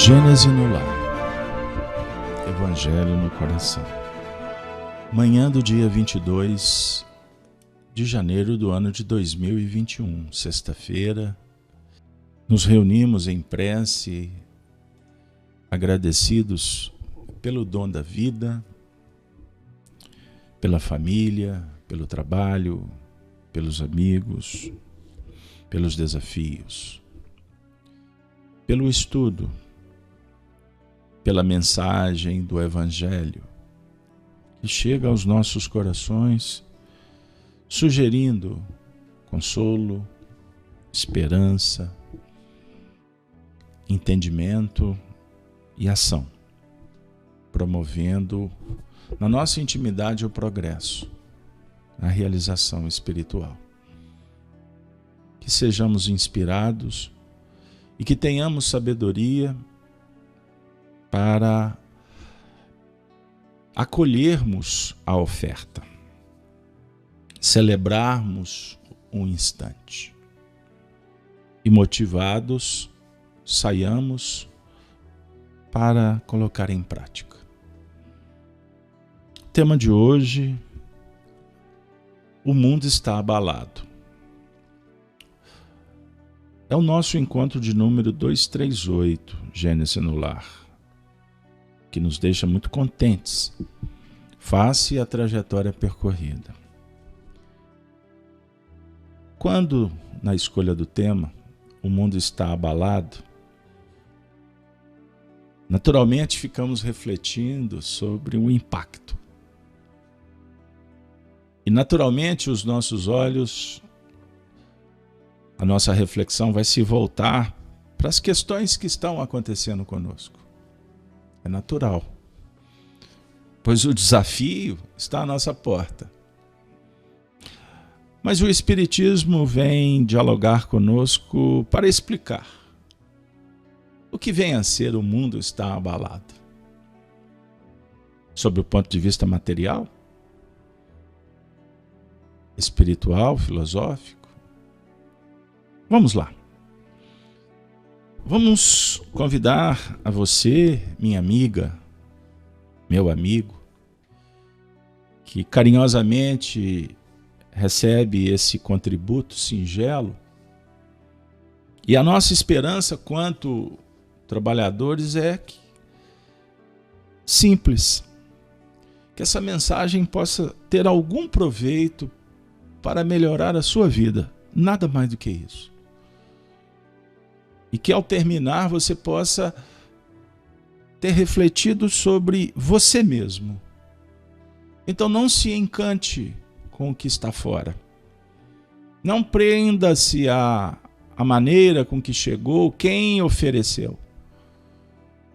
Gênese no lar, Evangelho no coração. Manhã do dia 22 de janeiro do ano de 2021, sexta-feira, nos reunimos em prece, agradecidos pelo dom da vida, pela família, pelo trabalho, pelos amigos, pelos desafios, pelo estudo, pela mensagem do Evangelho que chega aos nossos corações, sugerindo consolo, esperança, entendimento e ação, promovendo na nossa intimidade o progresso, a realização espiritual. Que sejamos inspirados e que tenhamos sabedoria para acolhermos a oferta, celebrarmos um instante e, motivados, saiamos para colocar em prática. O tema de hoje: o mundo está abalado. É o nosso encontro de número 238, Gênese no lar, que nos deixa muito contentes face à trajetória percorrida. Quando, na escolha do tema, o mundo está abalado, naturalmente ficamos refletindo sobre o impacto. E naturalmente os nossos olhos, a nossa reflexão vai se voltar para as questões que estão acontecendo conosco. É natural, pois o desafio está à nossa porta. Mas o Espiritismo vem dialogar conosco para explicar o que vem a ser o mundo está abalado. Sob o ponto de vista material, espiritual, filosófico. Vamos lá. Vamos convidar a você, minha amiga, meu amigo, que carinhosamente recebe esse contributo singelo. E a nossa esperança quanto trabalhadores é simples, que essa mensagem possa ter algum proveito para melhorar a sua vida, nada mais do que isso. E que ao terminar você possa ter refletido sobre você mesmo. Então não se encante com o que está fora. Não prenda-se à maneira com que chegou, quem ofereceu.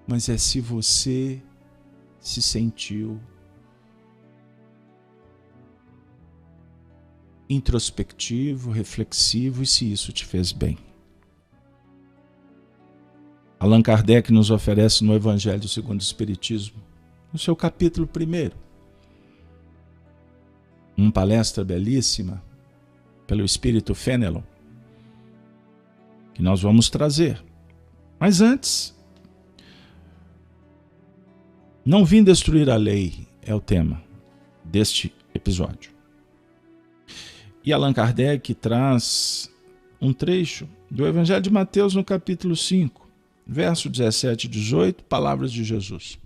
Mas é se você se sentiu introspectivo, reflexivo e se isso te fez bem. Allan Kardec nos oferece no Evangelho segundo o Espiritismo, no seu capítulo 1, uma palestra belíssima pelo Espírito Fenelon, que nós vamos trazer. Mas antes, não vim destruir a lei é o tema deste episódio. E Allan Kardec traz um trecho do Evangelho de Mateus no capítulo 5, verso 17 e 18, palavras de Jesus.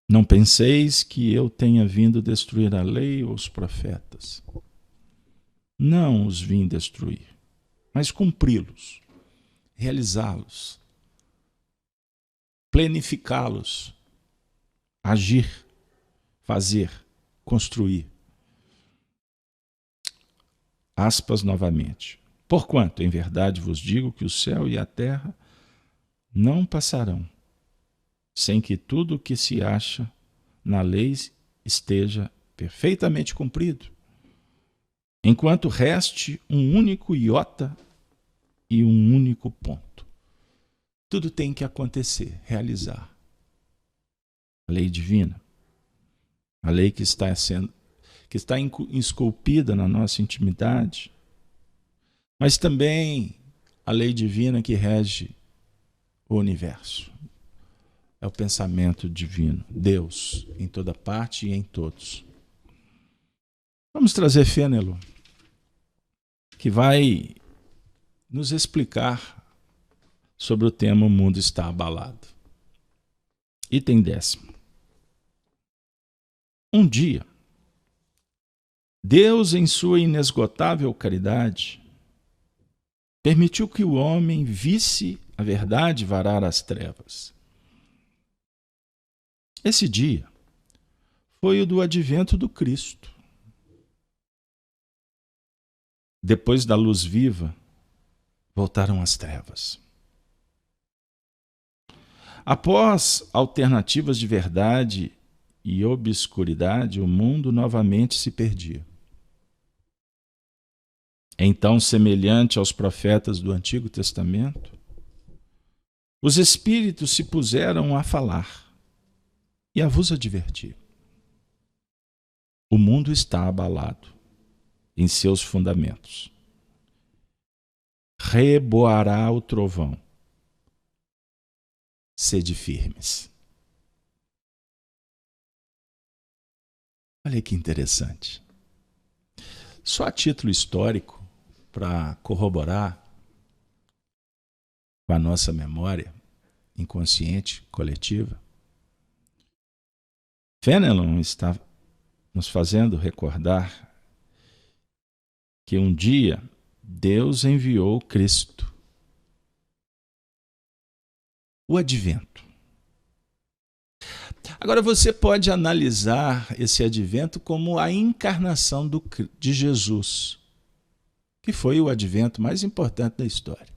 Não penseis que eu tenha vindo destruir a lei ou os profetas. Não os vim destruir, mas cumpri-los, realizá-los, planificá-los, agir, fazer, construir. Aspas novamente. Porquanto, em verdade vos digo que o céu e a terra não passarão, sem que tudo o que se acha na lei esteja perfeitamente cumprido, enquanto reste um único iota e um único ponto. Tudo tem que acontecer, realizar. A lei divina, a lei que está esculpida na nossa intimidade, mas também a lei divina que rege o universo. É o pensamento divino, Deus, em toda parte e em todos. Vamos trazer Fênelon, que vai nos explicar sobre o tema O Mundo Está Abalado. Item 10. Um dia, Deus, em sua inesgotável caridade, permitiu que o homem visse a verdade varar as trevas. Esse dia foi o do advento do Cristo. Depois da luz viva, voltaram as trevas. Após alternativas de verdade e obscuridade, o mundo novamente se perdia. Então, semelhante aos profetas do Antigo Testamento, os espíritos se puseram a falar e a vos advertir. O mundo está abalado em seus fundamentos. Reboará o trovão. Sede firmes. Olha que interessante. Só a título histórico, para corroborar com a nossa memória inconsciente, coletiva, Fênelon está nos fazendo recordar que um dia Deus enviou Cristo. O advento. Agora você pode analisar esse advento como a encarnação de Jesus, que foi o advento mais importante da história.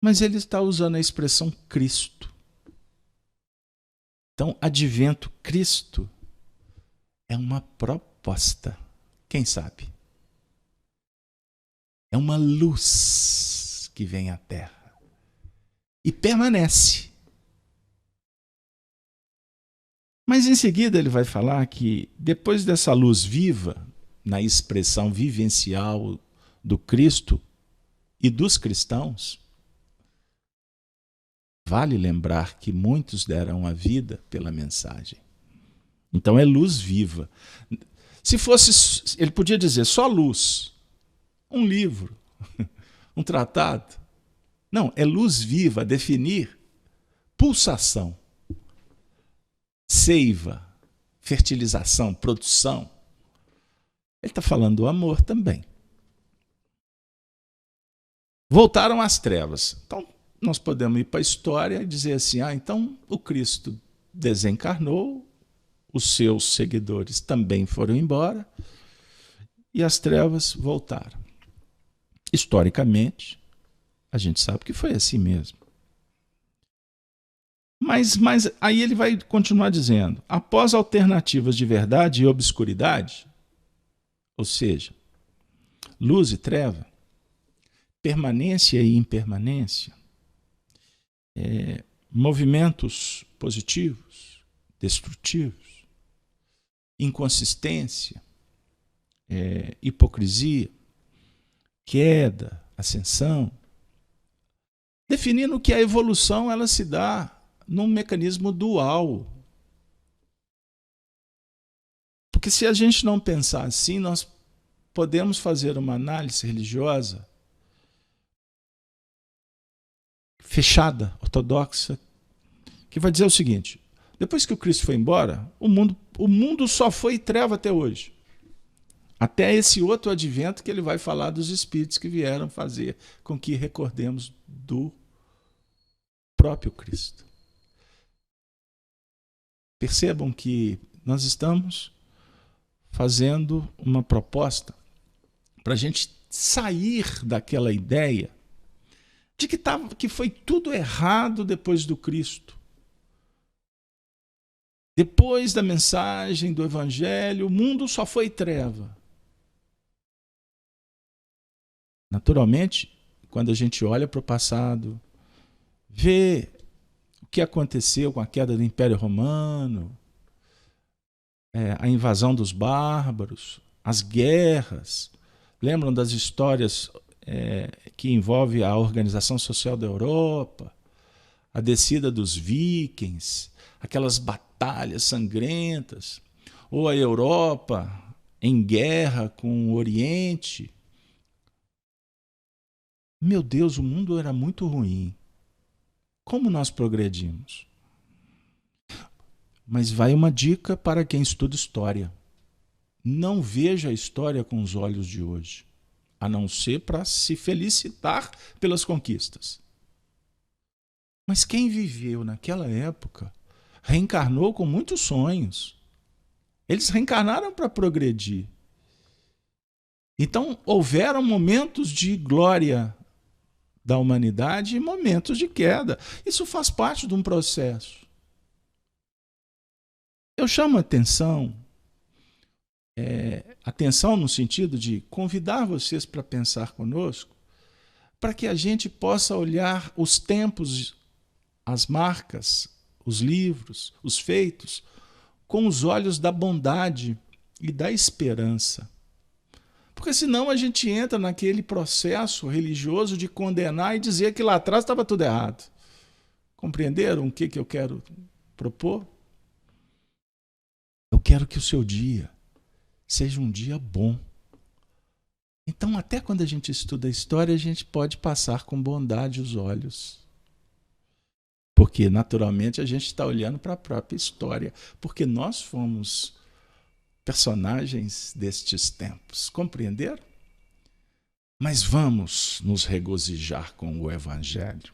Mas ele está usando a expressão Cristo. Então, advento Cristo é uma proposta. Quem sabe? É uma luz que vem à Terra e permanece. Mas em seguida ele vai falar que depois dessa luz viva, na expressão vivencial do Cristo e dos cristãos, vale lembrar que muitos deram a vida pela mensagem. Então é luz viva. Se fosse, ele podia dizer só luz, um livro, um tratado. Não, é luz viva a definir pulsação, seiva, fertilização, produção. Ele está falando do amor também. Voltaram às trevas. Então, nós podemos ir para a história e dizer assim, então o Cristo desencarnou, os seus seguidores também foram embora e as trevas voltaram. Historicamente, a gente sabe que foi assim mesmo. Mas aí ele vai continuar dizendo, após alternativas de verdade e obscuridade, ou seja, luz e treva, permanência e impermanência, movimentos positivos, destrutivos, inconsistência, hipocrisia, queda, ascensão, definindo que a evolução ela se dá num mecanismo dual. Porque se a gente não pensar assim, nós podemos fazer uma análise religiosa fechada, ortodoxa, que vai dizer o seguinte, depois que o Cristo foi embora, o mundo só foi treva até hoje. Até esse outro advento que ele vai falar dos espíritos que vieram fazer com que recordemos do próprio Cristo. Percebam que nós estamos fazendo uma proposta para a gente sair daquela ideia de que foi tudo errado depois do Cristo. Depois da mensagem do Evangelho, o mundo só foi treva. Naturalmente, quando a gente olha para o passado, vê o que aconteceu com a queda do Império Romano, a invasão dos bárbaros, as guerras. Lembram das histórias que envolve a Organização Social da Europa, a descida dos vikings, aquelas batalhas sangrentas, ou a Europa em guerra com o Oriente. Meu Deus, o mundo era muito ruim. Como nós progredimos? Mas vai uma dica para quem estuda história. Não veja a história com os olhos de hoje, a não ser para se felicitar pelas conquistas. Mas quem viveu naquela época reencarnou com muitos sonhos. Eles reencarnaram para progredir. Então, houveram momentos de glória da humanidade e momentos de queda. Isso faz parte de um processo. Eu chamo atenção no sentido de convidar vocês para pensar conosco, para que a gente possa olhar os tempos, as marcas, os livros, os feitos, com os olhos da bondade e da esperança. Porque senão a gente entra naquele processo religioso de condenar e dizer que lá atrás estava tudo errado. Compreenderam o que eu quero propor? Eu quero que o seu dia seja um dia bom. Então, até quando a gente estuda a história, a gente pode passar com bondade os olhos. Porque, naturalmente, a gente está olhando para a própria história. Porque nós fomos personagens destes tempos. Compreenderam? Mas vamos nos regozijar com o Evangelho.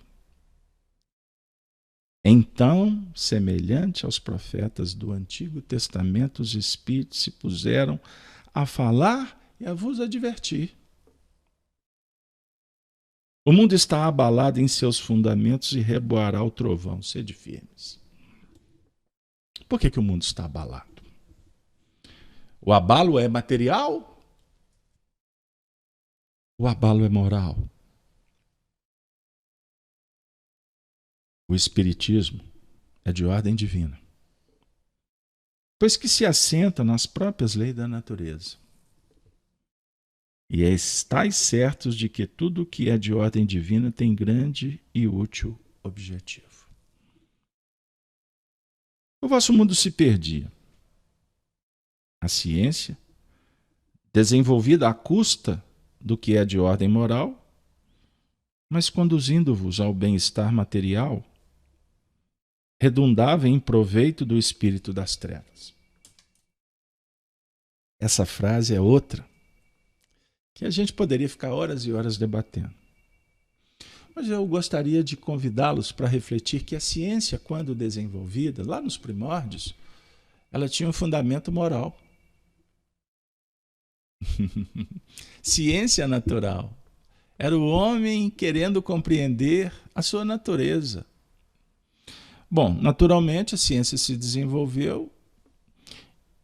Então, semelhante aos profetas do Antigo Testamento, os Espíritos se puseram a falar e a vos advertir. O mundo está abalado em seus fundamentos e reboará o trovão. Sede firmes. Por que o mundo está abalado? O abalo é material? O abalo é moral? O espiritismo é de ordem divina, pois que se assenta nas próprias leis da natureza. E estais certos de que tudo o que é de ordem divina tem grande e útil objetivo. O vosso mundo se perdia. A ciência, desenvolvida à custa do que é de ordem moral, mas conduzindo-vos ao bem-estar material, redundava em proveito do espírito das trevas. Essa frase é outra que a gente poderia ficar horas e horas debatendo. Mas eu gostaria de convidá-los para refletir que a ciência, quando desenvolvida, lá nos primórdios, ela tinha um fundamento moral. Ciência natural. Era o homem querendo compreender a sua natureza. Bom, naturalmente a ciência se desenvolveu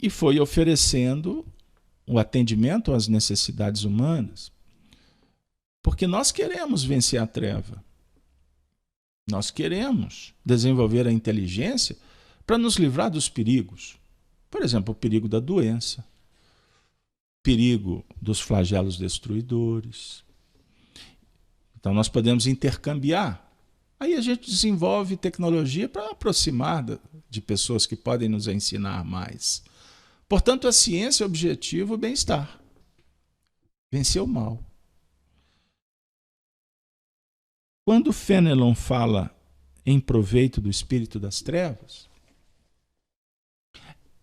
e foi oferecendo o atendimento às necessidades humanas, porque nós queremos vencer a treva. Nós queremos desenvolver a inteligência para nos livrar dos perigos. Por exemplo, o perigo da doença, o perigo dos flagelos destruidores. Então nós podemos intercambiar. Aí a gente desenvolve tecnologia para aproximar de pessoas que podem nos ensinar mais. Portanto, a ciência é o objetivo, o bem-estar. Vencer o mal. Quando Fenelon fala em proveito do espírito das trevas,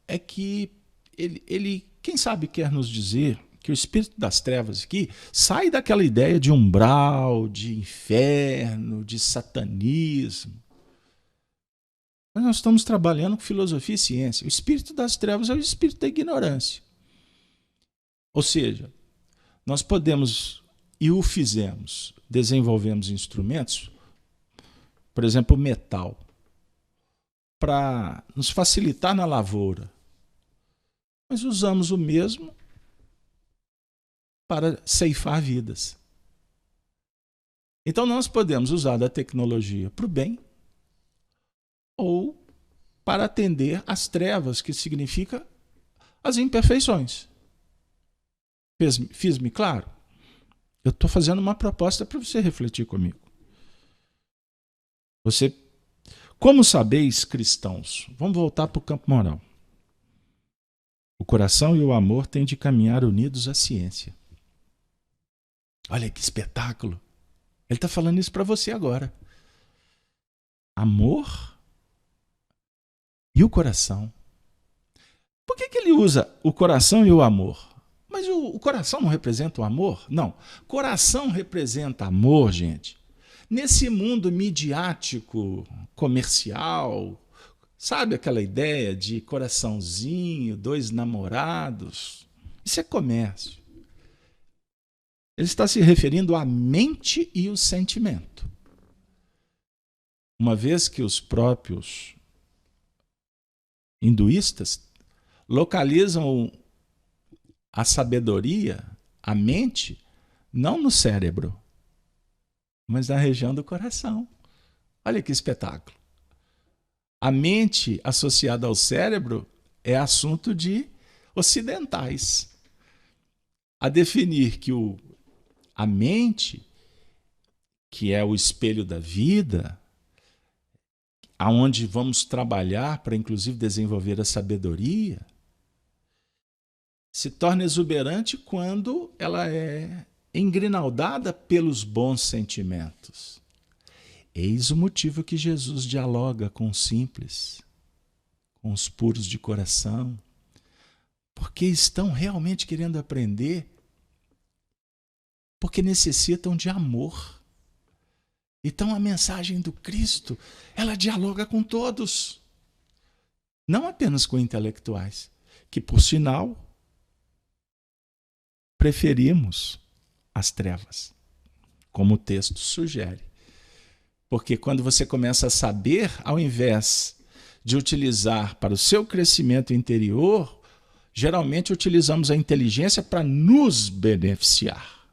é que ele, quem sabe, quer nos dizer que o espírito das trevas aqui sai daquela ideia de umbral, de inferno, de satanismo. Mas nós estamos trabalhando com filosofia e ciência. O espírito das trevas é o espírito da ignorância. Ou seja, nós podemos, e o fizemos, desenvolvemos instrumentos, por exemplo, metal, para nos facilitar na lavoura. Mas usamos o mesmo para ceifar vidas. Então nós podemos usar da tecnologia para o bem ou para atender às trevas, que significa as imperfeições. Fiz-me claro? Eu estou fazendo uma proposta para você refletir comigo. Como sabeis, cristãos? Vamos voltar para o campo moral. O coração e o amor têm de caminhar unidos à ciência. Olha que espetáculo. Ele está falando isso para você agora. Amor e o coração. Por que ele usa o coração e o amor? Mas o coração não representa o amor? Não. Coração representa amor, gente. Nesse mundo midiático, comercial, sabe aquela ideia de coraçãozinho, dois namorados? Isso é comércio. Ele está se referindo à mente e o sentimento. Uma vez que os próprios hinduístas localizam a sabedoria, a mente, não no cérebro, mas na região do coração. Olha que espetáculo. A mente associada ao cérebro é assunto de ocidentais. A definir que a mente, que é o espelho da vida, aonde vamos trabalhar para inclusive desenvolver a sabedoria, se torna exuberante quando ela é engrinaldada pelos bons sentimentos. Eis o motivo que Jesus dialoga com os simples, com os puros de coração, porque estão realmente querendo aprender, porque necessitam de amor. Então a mensagem do Cristo, ela dialoga com todos, não apenas com intelectuais, que por sinal preferimos as trevas, como o texto sugere. Porque quando você começa a saber, ao invés de utilizar para o seu crescimento interior, geralmente utilizamos a inteligência para nos beneficiar,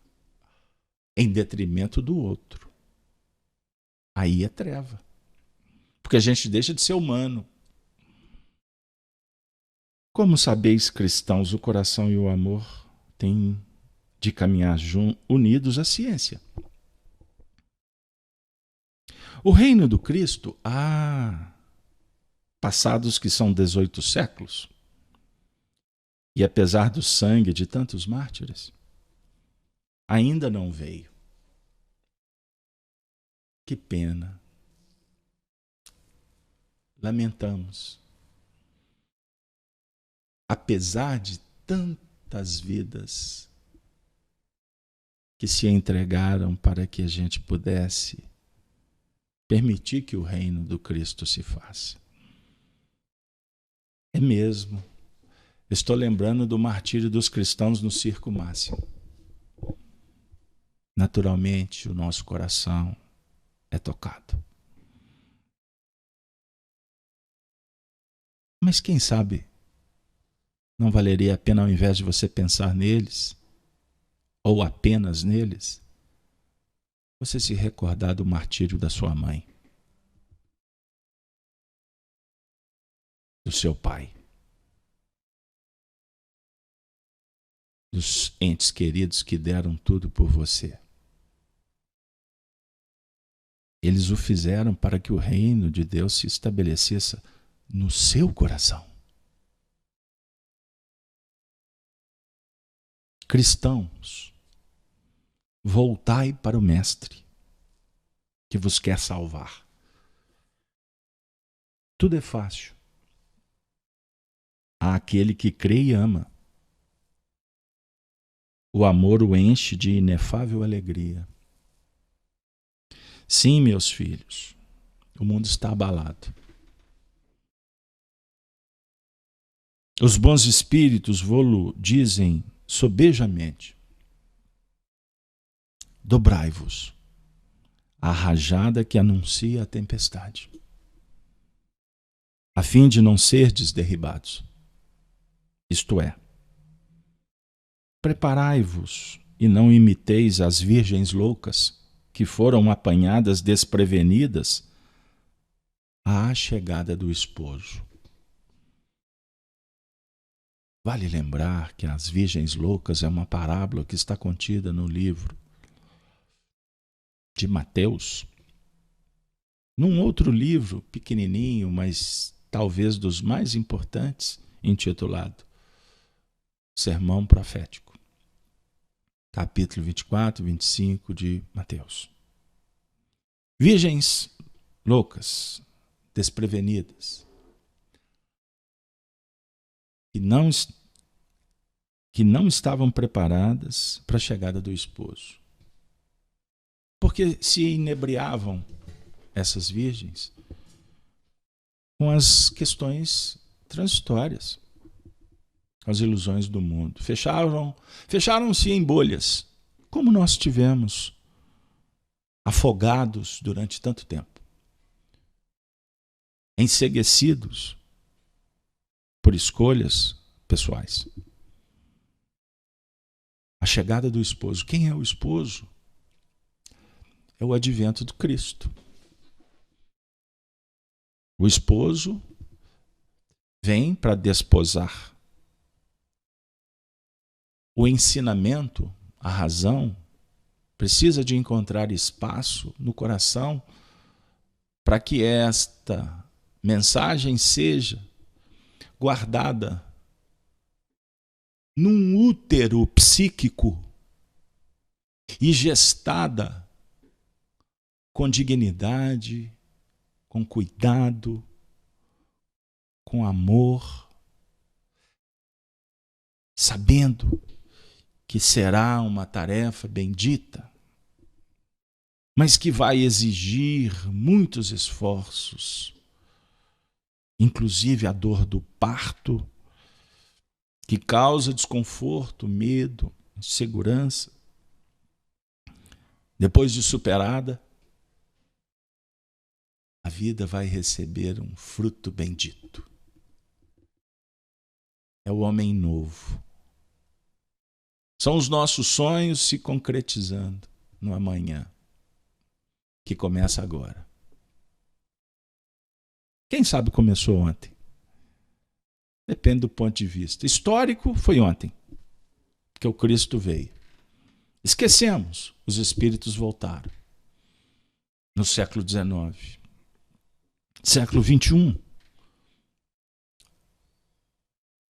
em detrimento do outro. Aí é treva. Porque a gente deixa de ser humano. Como sabeis, cristãos, o coração e o amor têm de caminhar unidos à ciência. O reino do Cristo, passados que são 18 séculos, e apesar do sangue de tantos mártires, ainda não veio. Que pena. Lamentamos. Apesar de tantas vidas que se entregaram para que a gente pudesse permitir que o reino do Cristo se faça. É mesmo. Estou lembrando do martírio dos cristãos no Circo Máximo. Naturalmente, o nosso coração é tocado. Mas quem sabe não valeria a pena, ao invés de você pensar neles, ou apenas neles, você se recordar do martírio da sua mãe, do seu pai, dos entes queridos que deram tudo por você. Eles o fizeram para que o reino de Deus se estabelecesse no seu coração. Cristãos, voltai para o Mestre, que vos quer salvar. Tudo é fácil àquele que crê e ama. O amor o enche de inefável alegria. Sim, meus filhos, o mundo está abalado. Os bons espíritos vô-lo dizem sobejamente: dobrai-vos à rajada que anuncia a tempestade, a fim de não serdes derribados. Isto é, preparai-vos e não imiteis as virgens loucas que foram apanhadas desprevenidas à chegada do esposo. Vale lembrar que as virgens loucas é uma parábola que está contida no livro de Mateus, num outro livro pequenininho, mas talvez dos mais importantes, intitulado Sermão Profético, capítulo 24, 25 de Mateus. Virgens loucas, desprevenidas, que não estavam preparadas para a chegada do esposo. Porque se inebriavam essas virgens com as questões transitórias, com as ilusões do mundo. Fecharam-se em bolhas, como nós tivemos afogados durante tanto tempo, enceguecidos por escolhas pessoais. A chegada do esposo. Quem é o esposo? É o advento do Cristo. O esposo vem para desposar. O ensinamento, a razão, precisa de encontrar espaço no coração para que esta mensagem seja guardada num útero psíquico e gestada com dignidade, com cuidado, com amor, sabendo que será uma tarefa bendita, mas que vai exigir muitos esforços, inclusive a dor do parto, que causa desconforto, medo, insegurança. Depois de superada, a vida vai receber um fruto bendito. É o homem novo. São os nossos sonhos se concretizando no amanhã, que começa agora. Quem sabe começou ontem? Depende do ponto de vista. Histórico foi ontem, que o Cristo veio. Esquecemos, os espíritos voltaram. No século XIX. Século XXI.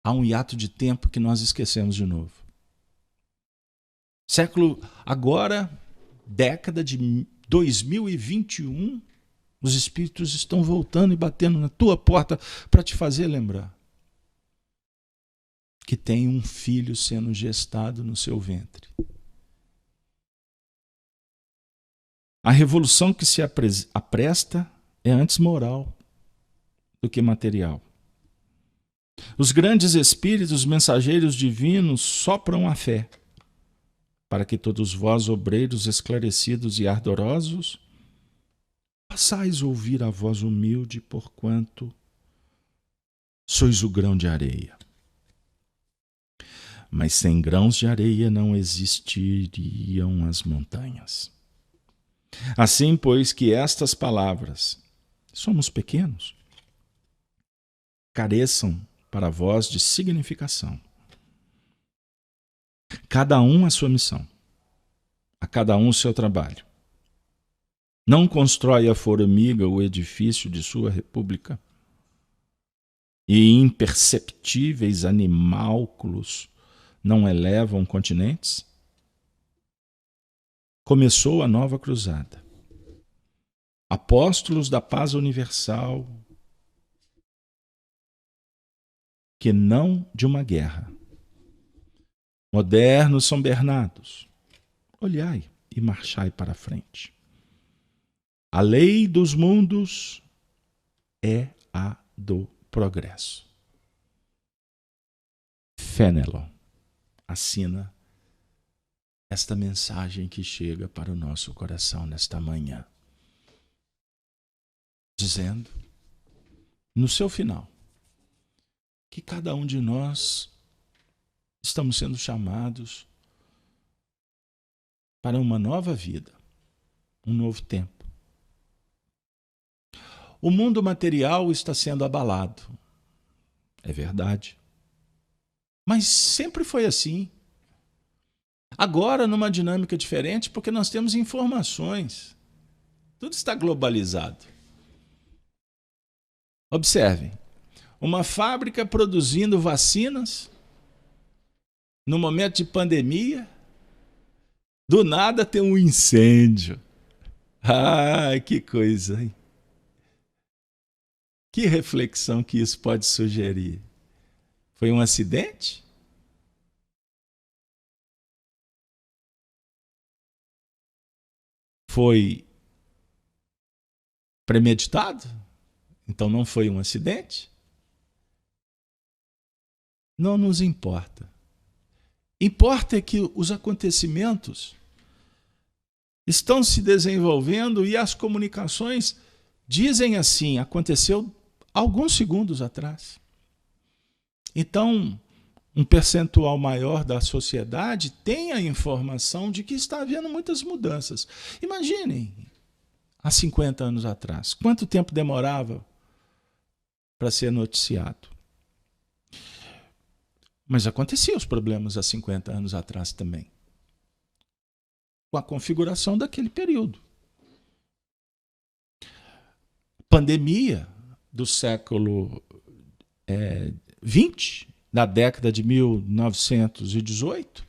Há um hiato de tempo que nós esquecemos de novo. Agora, década de 2021, os espíritos estão voltando e batendo na tua porta para te fazer lembrar que tem um filho sendo gestado no seu ventre. A revolução que se apresta é antes moral do que material. Os grandes espíritos, mensageiros divinos, sopram a fé, para que todos vós, obreiros esclarecidos e ardorosos, possais ouvir a voz humilde, porquanto sois o grão de areia. Mas sem grãos de areia não existiriam as montanhas. Assim, pois, que estas palavras, somos pequenos, careçam para vós de significação. Cada um a sua missão, a cada um o seu trabalho. Não constrói a formiga o edifício de sua república, e imperceptíveis animálculos não elevam continentes? Começou a nova cruzada. Apóstolos da paz universal, que não de uma guerra. Modernos São Bernardos, olhai e marchai para a frente. A lei dos mundos é a do progresso. Fénelon assina esta mensagem que chega para o nosso coração nesta manhã, dizendo, no seu final, que cada um de nós estamos sendo chamados para uma nova vida, um novo tempo. O mundo material está sendo abalado, é verdade. Mas sempre foi assim. Agora, numa dinâmica diferente, porque nós temos informações. Tudo está globalizado. Observem, uma fábrica produzindo vacinas no momento de pandemia, do nada tem um incêndio. Ai, que coisa, hein? Que reflexão que isso pode sugerir? Foi um acidente? Foi premeditado? Então não foi um acidente? Não nos importa. Importa é que os acontecimentos estão se desenvolvendo e as comunicações dizem assim, aconteceu alguns segundos atrás. Então, um percentual maior da sociedade tem a informação de que está havendo muitas mudanças. Imaginem, há 50 anos atrás, quanto tempo demorava para ser noticiado? Mas aconteciam os problemas há 50 anos atrás também, com a configuração daquele período. Pandemia do século XX, da década de 1918,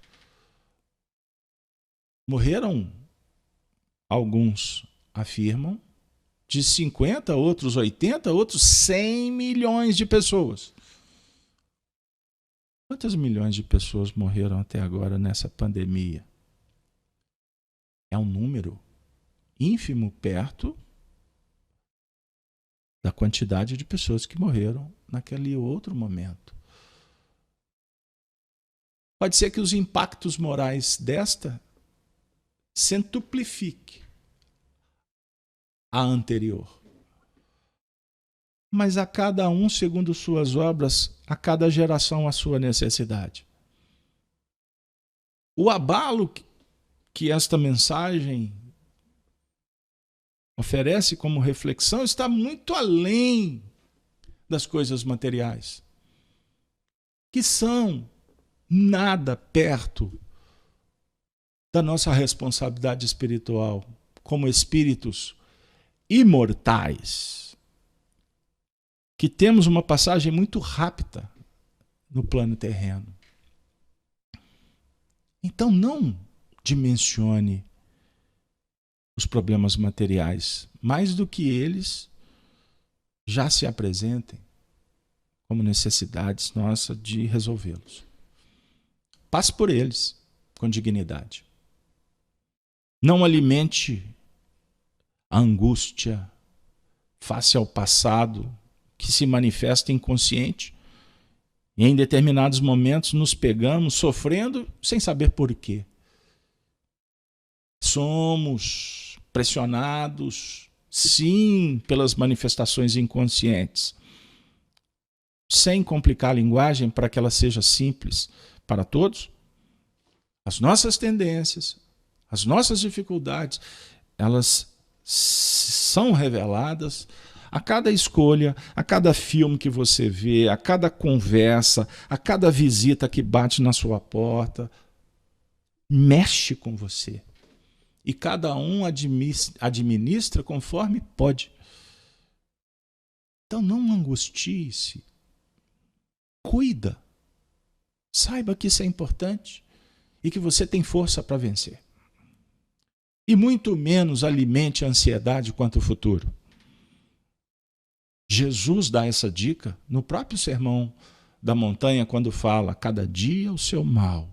morreram, alguns afirmam, de 50, outros 80, outros 100 milhões de pessoas. Quantas milhões de pessoas morreram até agora nessa pandemia? É um número ínfimo perto da quantidade de pessoas que morreram naquele outro momento. Pode ser que os impactos morais desta centuplifique a anterior. Mas a cada um segundo suas obras, a cada geração a sua necessidade. O abalo que esta mensagem oferece como reflexão está muito além das coisas materiais, que são nada perto da nossa responsabilidade espiritual como espíritos imortais, que temos uma passagem muito rápida no plano terreno. Então não dimensione os problemas materiais, mais do que eles já se apresentem como necessidades nossas de resolvê-los. Passe por eles com dignidade. Não alimente a angústia face ao passado que se manifesta inconsciente e em determinados momentos nos pegamos sofrendo sem saber por quê. Somos pressionados, sim, pelas manifestações inconscientes, sem complicar a linguagem para que ela seja simples para todos. As nossas tendências, as nossas dificuldades, elas são reveladas a cada escolha, a cada filme que você vê, a cada conversa, a cada visita que bate na sua porta. Mexe com você. E cada um administra conforme pode. Então não angustie-se. Cuida. Saiba que isso é importante e que você tem força para vencer. E muito menos alimente a ansiedade quanto ao futuro. Jesus dá essa dica no próprio Sermão da Montanha, quando fala: cada dia o seu mal,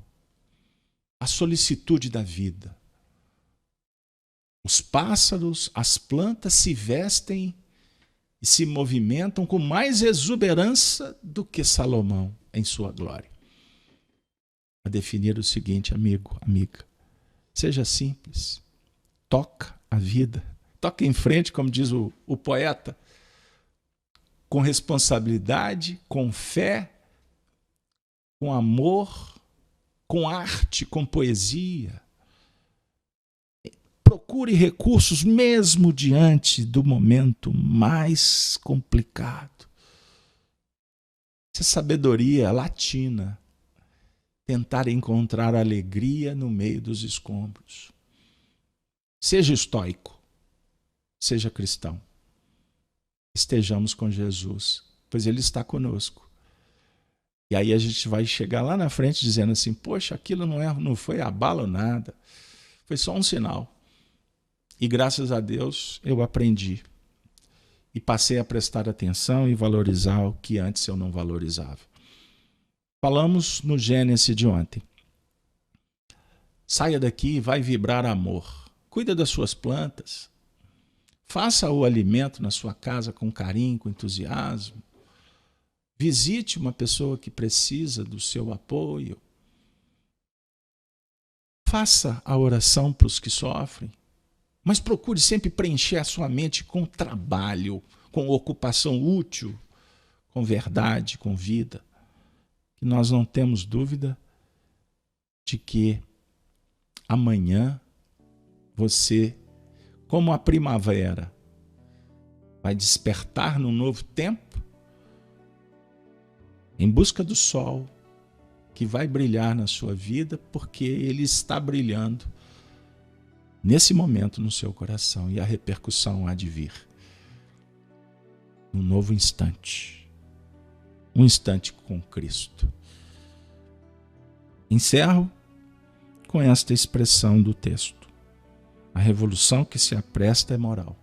a solicitude da vida. Os pássaros, as plantas se vestem e se movimentam com mais exuberância do que Salomão em sua glória. A definir o seguinte, amigo, amiga: seja simples, toca a vida, toca em frente, como diz o poeta, com responsabilidade, com fé, com amor, com arte, com poesia. Procure recursos mesmo diante do momento mais complicado. Essa sabedoria latina tentar encontrar alegria no meio dos escombros. Seja estoico, seja cristão. Estejamos com Jesus, pois Ele está conosco. E aí a gente vai chegar lá na frente dizendo assim, poxa, aquilo não foi abalo nada, foi só um sinal. E graças a Deus eu aprendi. E passei a prestar atenção e valorizar o que antes eu não valorizava. Falamos no Gênesis de ontem. Saia daqui e vai vibrar amor. Cuida das suas plantas. Faça o alimento na sua casa com carinho, com entusiasmo. Visite uma pessoa que precisa do seu apoio. Faça a oração para os que sofrem. Mas procure sempre preencher a sua mente com trabalho, com ocupação útil, com verdade, com vida. Que nós não temos dúvida de que amanhã você, como a primavera, vai despertar num novo tempo, em busca do sol, que vai brilhar na sua vida, porque ele está brilhando nesse momento no seu coração, e a repercussão há de vir. Um novo instante. Um instante com Cristo. Encerro com esta expressão do texto. A revolução que se apresta é moral.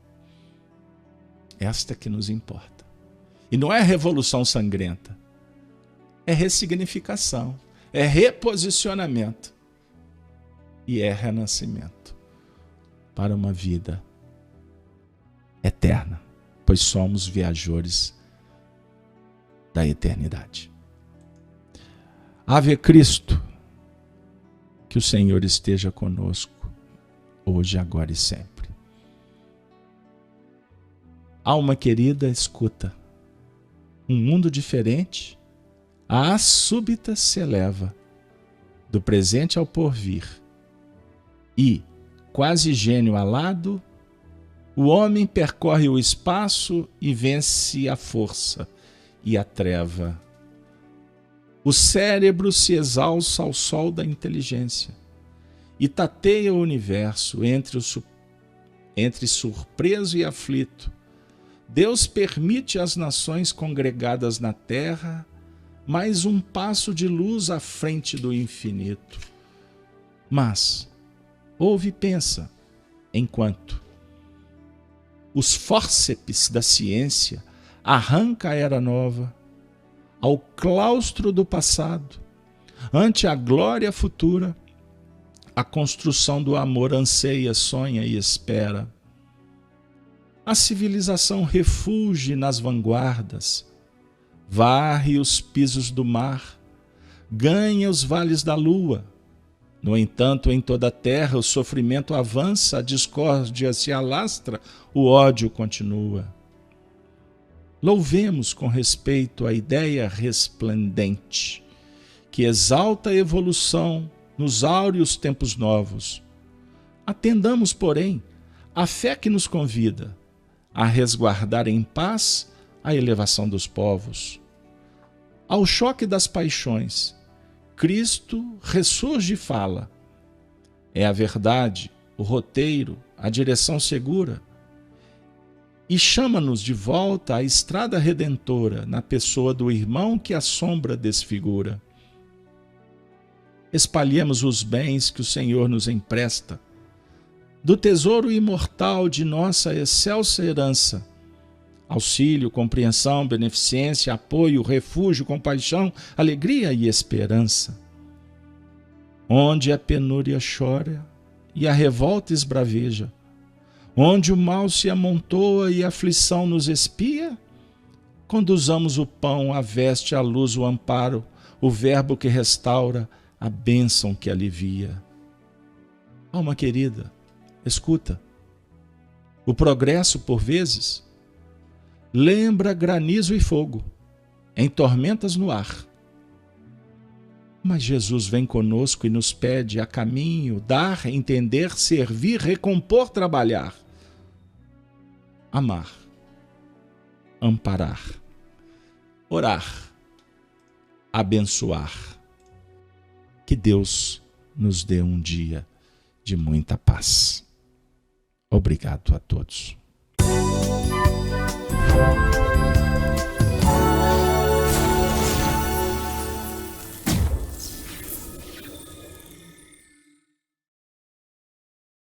Esta que nos importa. E não é revolução sangrenta. É ressignificação. É reposicionamento. E é renascimento. Para uma vida eterna. Pois somos viajores da eternidade. Ave Cristo, que o Senhor esteja conosco, hoje, agora e sempre. Alma querida, escuta. Um mundo diferente, a súbita se eleva, do presente ao porvir. E, quase gênio alado, o homem percorre o espaço e vence a força e a treva. O cérebro se exalça ao sol da inteligência e tateia o universo entre surpreso e aflito. Deus permite às nações congregadas na terra mais um passo de luz à frente do infinito. Mas, ouve e pensa, enquanto os fórceps da ciência arranca a era nova ao claustro do passado, ante a glória futura, a construção do amor anseia, sonha e espera. A civilização refulge nas vanguardas, varre os pisos do mar, ganha os vales da lua. No entanto, em toda a terra o sofrimento avança, a discórdia se alastra, o ódio continua. Louvemos com respeito a ideia resplendente, que exalta a evolução nos áureos tempos novos. Atendamos, porém, a fé que nos convida a resguardar em paz a elevação dos povos. Ao choque das paixões, Cristo ressurge e fala. É a verdade, o roteiro, a direção segura. E chama-nos de volta à estrada redentora, na pessoa do irmão que a sombra desfigura. Espalhemos os bens que o Senhor nos empresta, do tesouro imortal de nossa excelsa herança. Auxílio, compreensão, beneficência, apoio, refúgio, compaixão, alegria e esperança. Onde a penúria chora e a revolta esbraveja, onde o mal se amontoa e a aflição nos espia, conduzamos o pão, a veste, a luz, o amparo, o verbo que restaura, a bênção que alivia. Alma querida, escuta. O progresso, por vezes, lembra granizo e fogo, em tormentas no ar. Mas Jesus vem conosco e nos pede a caminho, dar, entender, servir, recompor, trabalhar. Amar, amparar, orar, abençoar. Que Deus nos dê um dia de muita paz. Obrigado a todos.